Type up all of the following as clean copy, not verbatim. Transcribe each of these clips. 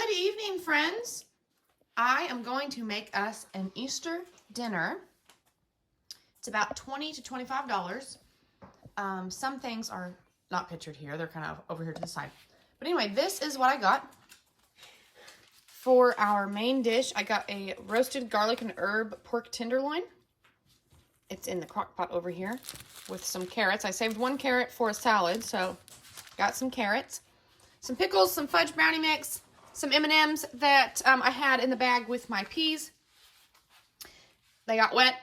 Good evening, friends. I am going to make us an Easter dinner. It's about $20 to $25. Some things are not pictured here. They're kind of over here to the side. But anyway, this is what I got. For our main dish, I got a roasted garlic and herb pork tenderloin. It's in the crock pot over here with some carrots. I saved one carrot for a salad, so got some carrots. Some pickles, some fudge brownie mix, some M&Ms that I had in the bag with my peas. They got wet.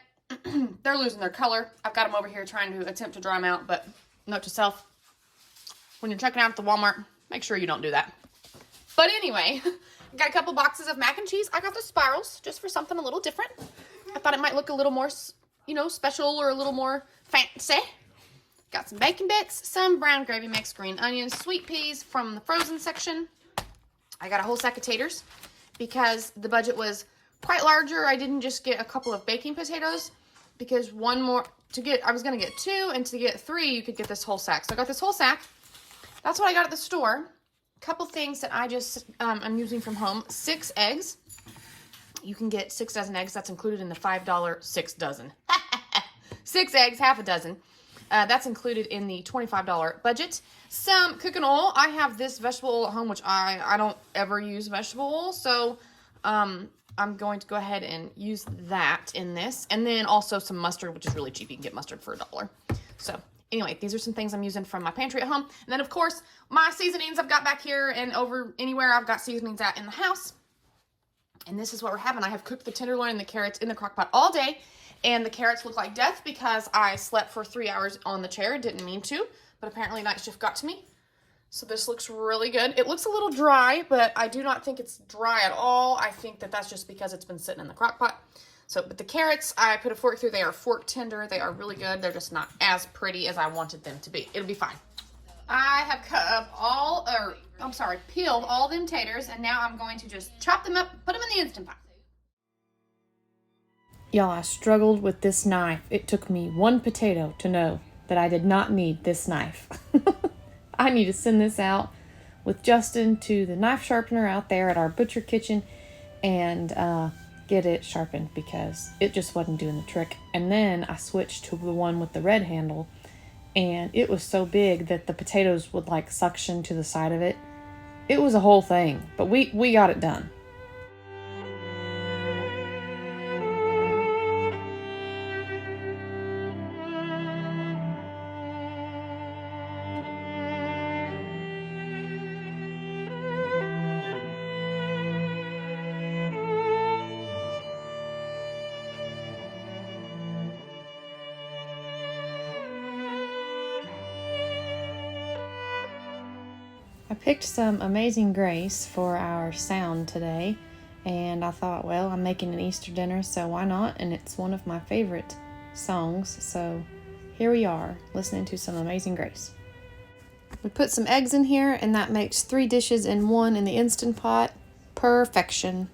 They're losing their color. I've got them over here trying to attempt to dry them out, but note to self, when you're checking out at the Walmart, make sure you don't do that. But anyway, I got a couple boxes of mac and cheese. I got the spirals just for something a little different. I thought it might look a little more, special or a little more fancy. Got some bacon bits, some brown gravy mix, green onions, sweet peas from the frozen section. I got a whole sack of taters because the budget was quite larger. I didn't just get a couple of baking potatoes because I was going to get 2, and to get 3, you could get this whole sack. So I got this whole sack. That's what I got at the store. A couple things that I just, I'm using from home. 6 eggs. You can get 6 dozen eggs. That's included in the $5 6 dozen. 6 eggs, half a dozen. That's included in the $25 budget. Some cooking oil. I have this vegetable oil at home, which I don't ever use vegetable oil. So I'm going to go ahead and use that in this. And then also some mustard, which is really cheap. You can get mustard for $1. So anyway, these are some things I'm using from my pantry at home. And then, of course, my seasonings I've got back here and over anywhere I've got seasonings at in the house. And this is what we're having. I have cooked the tenderloin and the carrots in the crock pot all day. And the carrots look like death because I slept for 3 hours on the chair. Didn't mean to, but apparently night shift got to me. So this looks really good. It looks a little dry, but I do not think it's dry at all. I think that that's just because it's been sitting in the crock pot. So, but the carrots, I put a fork through. They are fork tender. They are really good. They're just not as pretty as I wanted them to be. It'll be fine. I have cut up peeled all them taters, and now I'm going to just chop them up, put them in the Instant Pot. Y'all, I struggled with this knife. It took me 1 potato to know that I did not need this knife. I need to send this out with Justin to the knife sharpener out there at our butcher kitchen and get it sharpened because it just wasn't doing the trick. And then I switched to the one with the red handle, and it was so big that the potatoes would like suction to the side of it. It was a whole thing, but we got it done. I picked some Amazing Grace for our sound today, and I thought, well, I'm making an Easter dinner, so why not? And it's one of my favorite songs, so here we are, listening to some Amazing Grace. We put some eggs in here, and that makes 3 dishes in one in the Instant Pot. Perfection.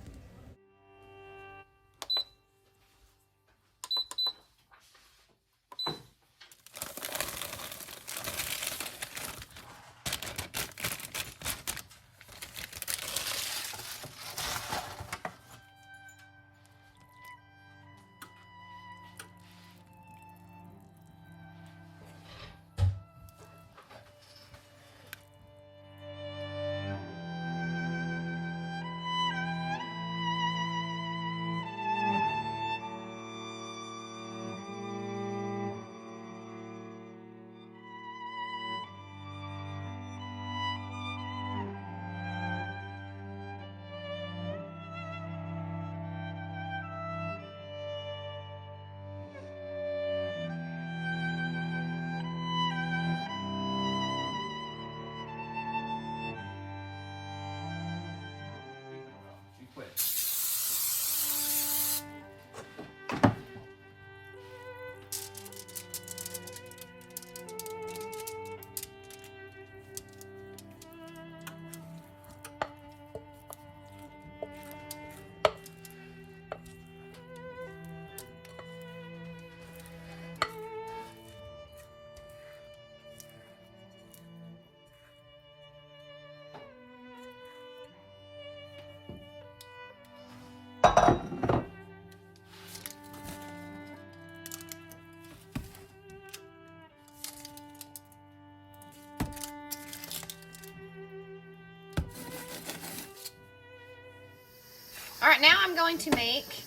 All right, now I'm going to make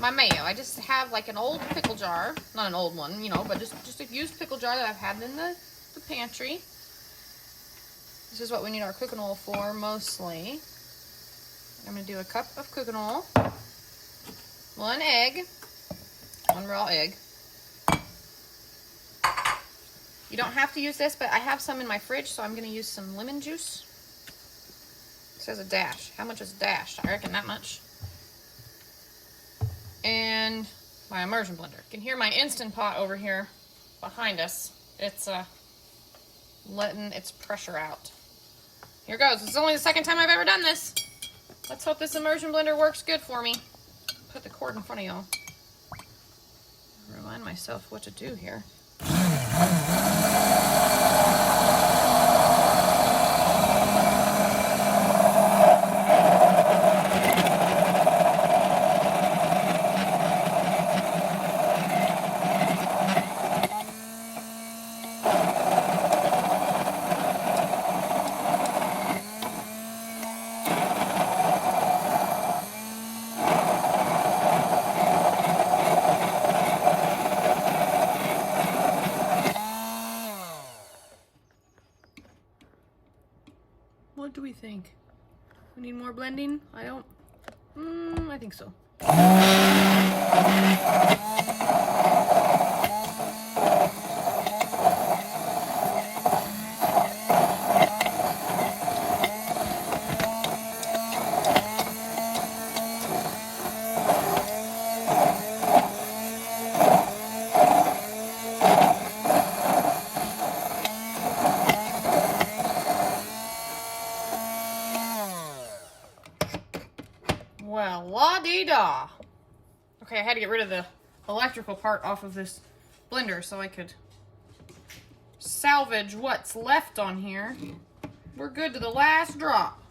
my mayo. I just have like an old pickle jar, not an old one, you know, but just a used pickle jar that I've had in the pantry. This is what we need our cooking oil for mostly. I'm gonna do a cup of cooking oil, 1 egg, 1 raw egg. You don't have to use this, but I have some in my fridge, so I'm gonna use some lemon juice. It says a dash. How much is a dash? I reckon that much. And my immersion blender. You can hear my Instant Pot over here behind us. It's letting its pressure out. Here goes. This is only the second time I've ever done this. Let's hope this immersion blender works good for me. Put the cord in front of y'all. Remind myself what to do here. What do we think? We need more blending? I don't... I think so. Well, la-dee-da. Okay, I had to get rid of the electrical part off of this blender so I could salvage what's left on here. We're good to the last drop.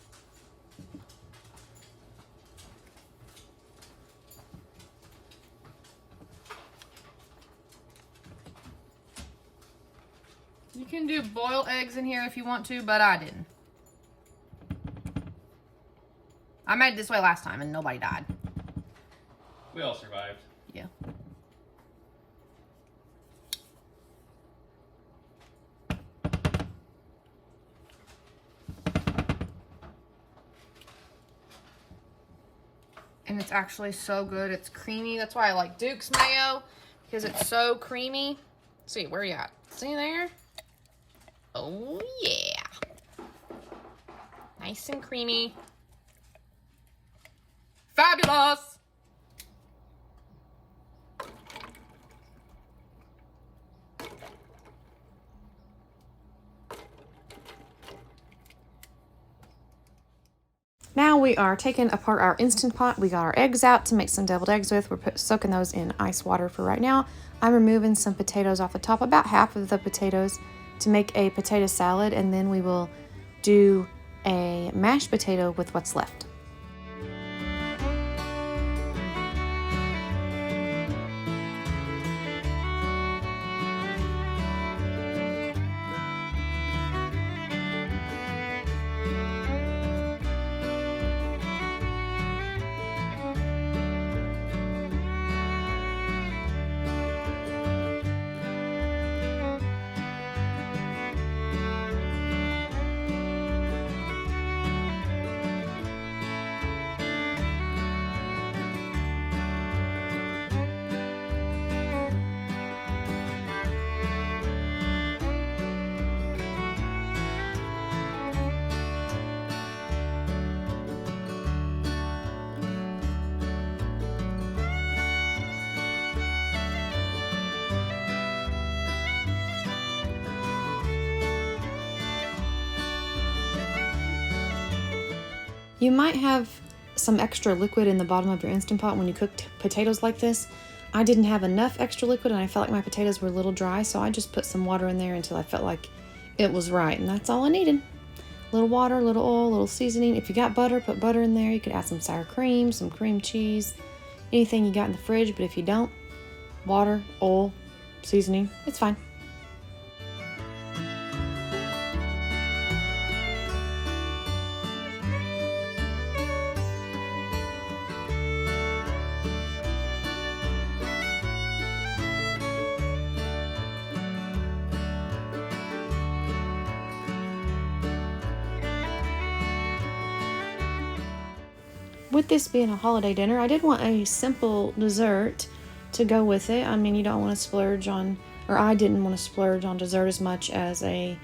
You can do boiled eggs in here if you want to, but I didn't. I made it this way last time and nobody died. We all survived. Yeah. And it's actually so good. It's creamy. That's why I like Duke's mayo, because it's so creamy. Let's see, where are you at? See there? Oh, yeah. Nice and creamy. Fabulous! Now we are taking apart our Instant Pot. We got our eggs out to make some deviled eggs with. We're soaking those in ice water for right now. I'm removing some potatoes off the top, about half of the potatoes, to make a potato salad, and then we will do a mashed potato with what's left. You might have some extra liquid in the bottom of your Instant Pot when you cook potatoes like this. I didn't have enough extra liquid and I felt like my potatoes were a little dry, so I just put some water in there until I felt like it was right, and that's all I needed. little water, little oil, little seasoning. If you got butter, put butter in there. You could add some sour cream, some cream cheese, anything you got in the fridge. But if you don't, water, oil, seasoning, it's fine. With this being a holiday dinner, I did want a simple dessert to go with it. I mean, you don't want to splurge on, or I didn't want to splurge on dessert as much as a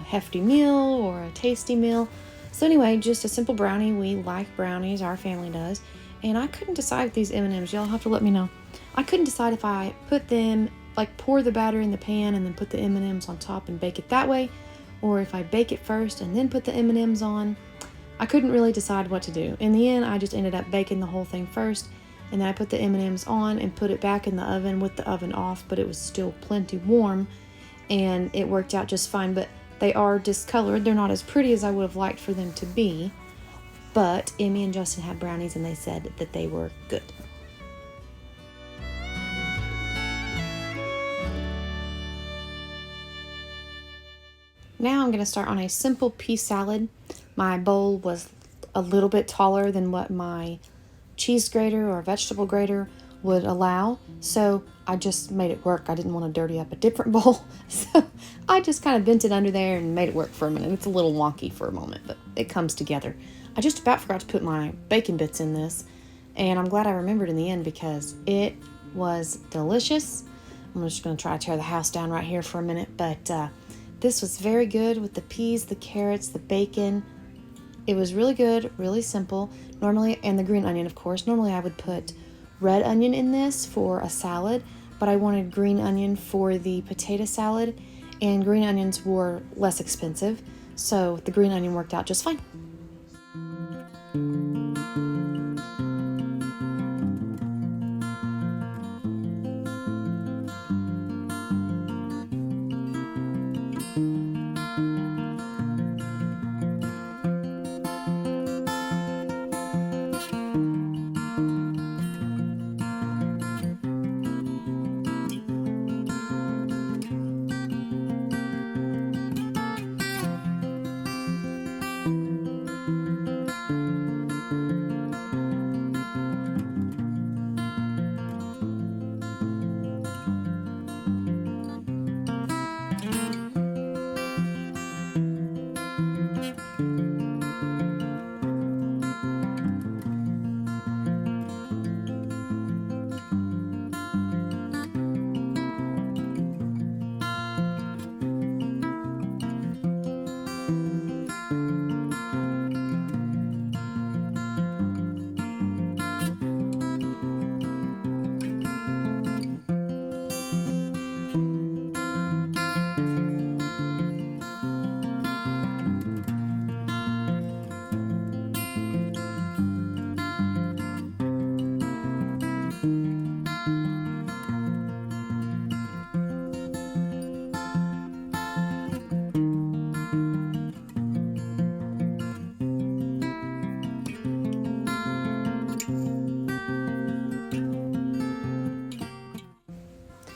hefty meal or a tasty meal. So anyway, just a simple brownie. We like brownies, our family does. And I couldn't decide with these M&Ms. Y'all have to let me know. I couldn't decide if I put them, like pour the batter in the pan and then put the M&Ms on top and bake it that way, or if I bake it first and then put the M&Ms on. I couldn't really decide what to do. In the end, I just ended up baking the whole thing first, and then I put the M&Ms on and put it back in the oven with the oven off, but it was still plenty warm, and it worked out just fine. But they are discolored. They're not as pretty as I would have liked for them to be, but Emmy and Justin had brownies, and they said that they were good. Now I'm going to start on a simple pea salad. My bowl was a little bit taller than what my cheese grater or vegetable grater would allow, so I just made it work. I didn't want to dirty up a different bowl, so I just kind of bent it under there and made it work for a minute. It's a little wonky for a moment, but it comes together. I just about forgot to put my bacon bits in this, and I'm glad I remembered in the end because it was delicious. I'm just going to try to tear the house down right here for a minute, but this was very good with the peas, the carrots, the bacon. It was really good, really simple. Normally, and the green onion, of course. Normally I would put red onion in this for a salad, but I wanted green onion for the potato salad, and green onions were less expensive, so the green onion worked out just fine.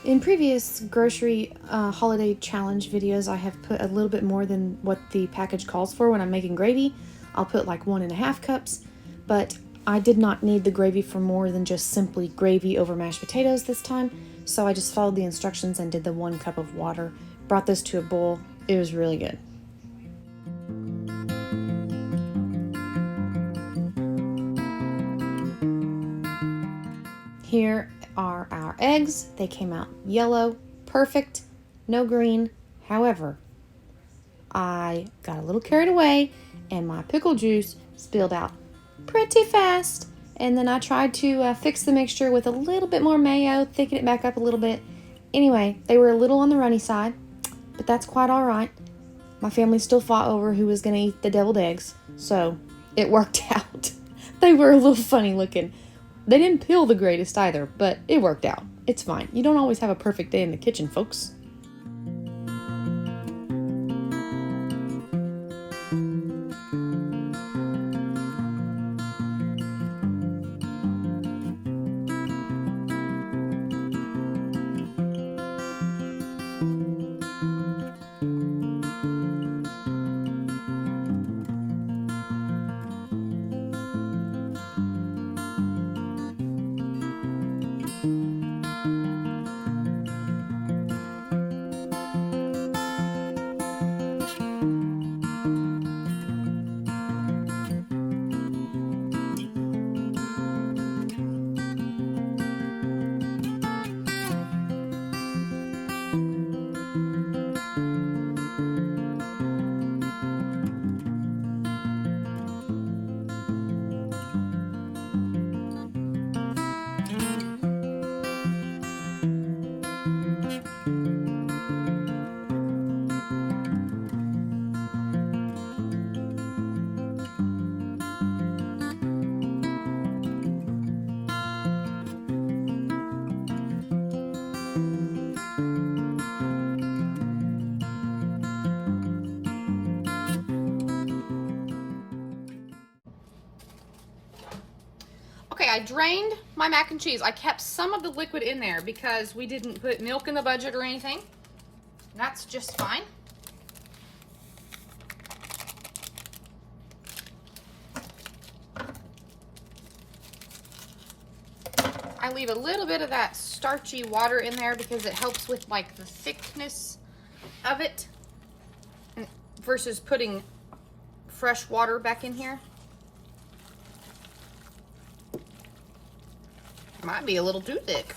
In previous grocery holiday challenge videos, I have put a little bit more than what the package calls for when I'm making gravy. I'll put like 1.5 cups, but I did not need the gravy for more than just simply gravy over mashed potatoes this time, so I just followed the instructions and did the 1 cup of water. Brought this to a boil. It was really good. Here are our eggs. They came out yellow, perfect, no green. However, I got a little carried away and my pickle juice spilled out pretty fast. And then I tried to fix the mixture with a little bit more mayo, thicken it back up a little bit. Anyway, they were a little on the runny side, but that's quite all right. My family still fought over who was going to eat the deviled eggs, so it worked out. They were a little funny looking. They didn't peel the greatest either, but it worked out. It's fine. You don't always have a perfect day in the kitchen, folks. I drained my mac and cheese. I kept some of the liquid in there because we didn't put milk in the budget or anything. That's just fine. I leave a little bit of that starchy water in there because it helps with like the thickness of it versus putting fresh water back in here. Might be a little too thick.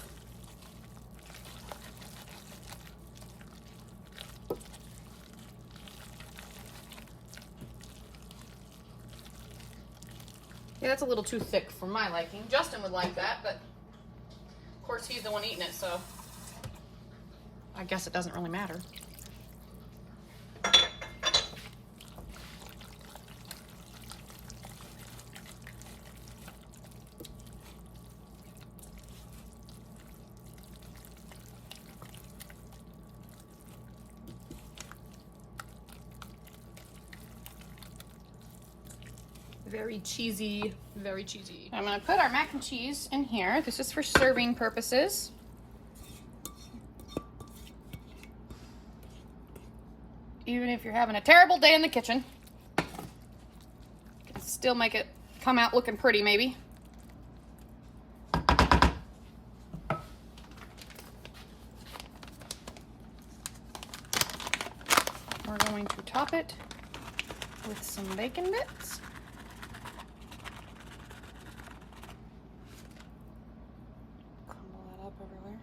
Yeah, that's a little too thick for my liking. Justin would like that, but of course he's the one eating it, so I guess it doesn't really matter. Very cheesy, very cheesy. I'm gonna put our mac and cheese in here. This is for serving purposes. Even if you're having a terrible day in the kitchen, you can still make it come out looking pretty, maybe. We're going to top it with some bacon bits. Everywhere.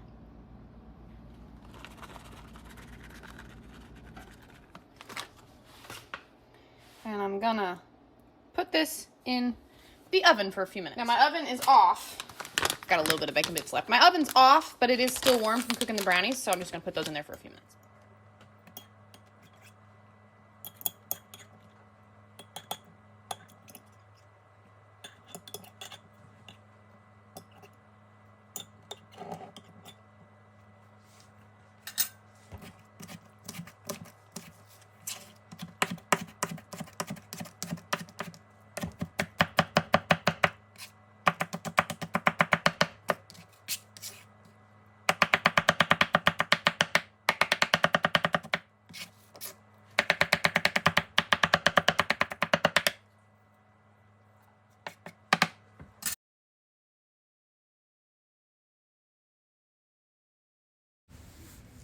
And I'm gonna put this in the oven for a few minutes. Now my oven is off. Got a little bit of bacon bits left. My oven's off, but it is still warm from cooking the brownies, so I'm just gonna put those in there for a few minutes.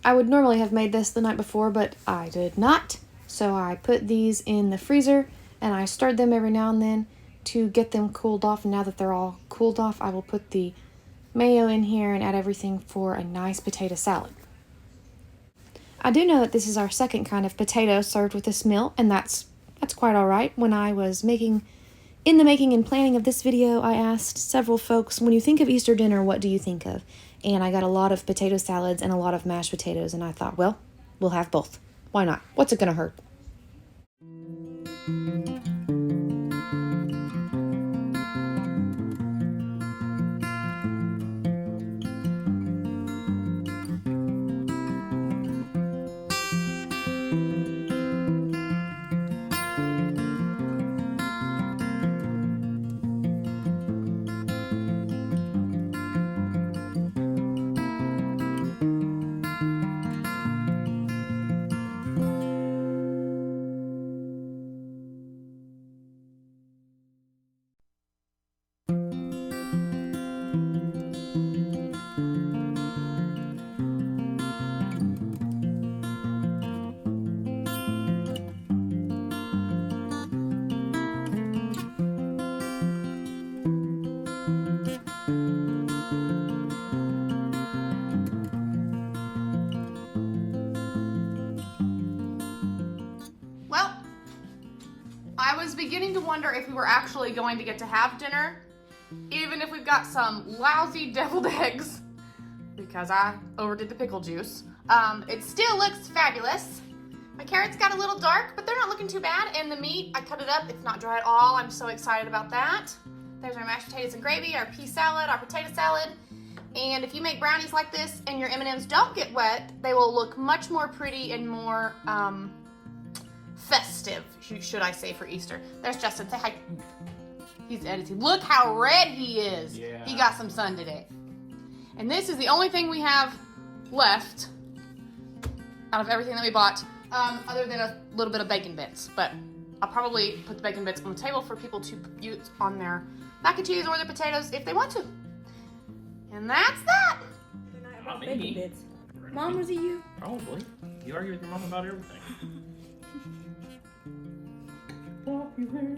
I would normally have made this the night before, but I did not. So I put these in the freezer and I stirred them every now and then to get them cooled off. And now that they're all cooled off, I will put the mayo in here and add everything for a nice potato salad. I do know that this is our second kind of potato served with this meal, and that's quite all right. When I was in the making and planning of this video, I asked several folks, when you think of Easter dinner, what do you think of? And I got a lot of potato salads and a lot of mashed potatoes, and I thought, well, we'll have both. Why not? What's it gonna hurt? I was beginning to wonder if we were actually going to get to have dinner, even if we've got some lousy deviled eggs, because I overdid the pickle juice. It still looks fabulous. My carrots got a little dark, but they're not looking too bad, and the meat, I cut it up. It's not dry at all. I'm so excited about that. There's our mashed potatoes and gravy, our pea salad, our potato salad. And if you make brownies like this and your M&Ms don't get wet, they will look much more pretty and more festive, should I say, for Easter. There's Justin. Say hi. He's editing. Look how red he is. Yeah. He got some sun today. And this is the only thing we have left out of everything that we bought, other than a little bit of bacon bits. But I'll probably put the bacon bits on the table for people to use on their mac and cheese or their potatoes if they want to. And that's that. Not Bacon me. bits. Mom, was it you? Probably. You argue with your mom about everything. Popular.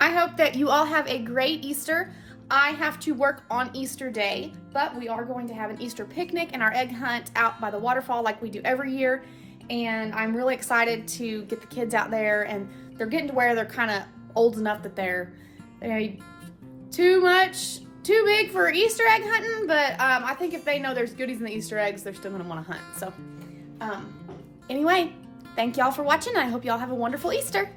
I hope that you all have a great Easter. I have to work on Easter Day, but we are going to have an Easter picnic and our egg hunt out by the waterfall like we do every year. And I'm really excited to get the kids out there, and they're getting to where they're kind of old enough that they're too big for Easter egg hunting, but I think if they know there's goodies in the Easter eggs, they're still going to want to hunt. So anyway, thank y'all for watching. I hope y'all have a wonderful Easter.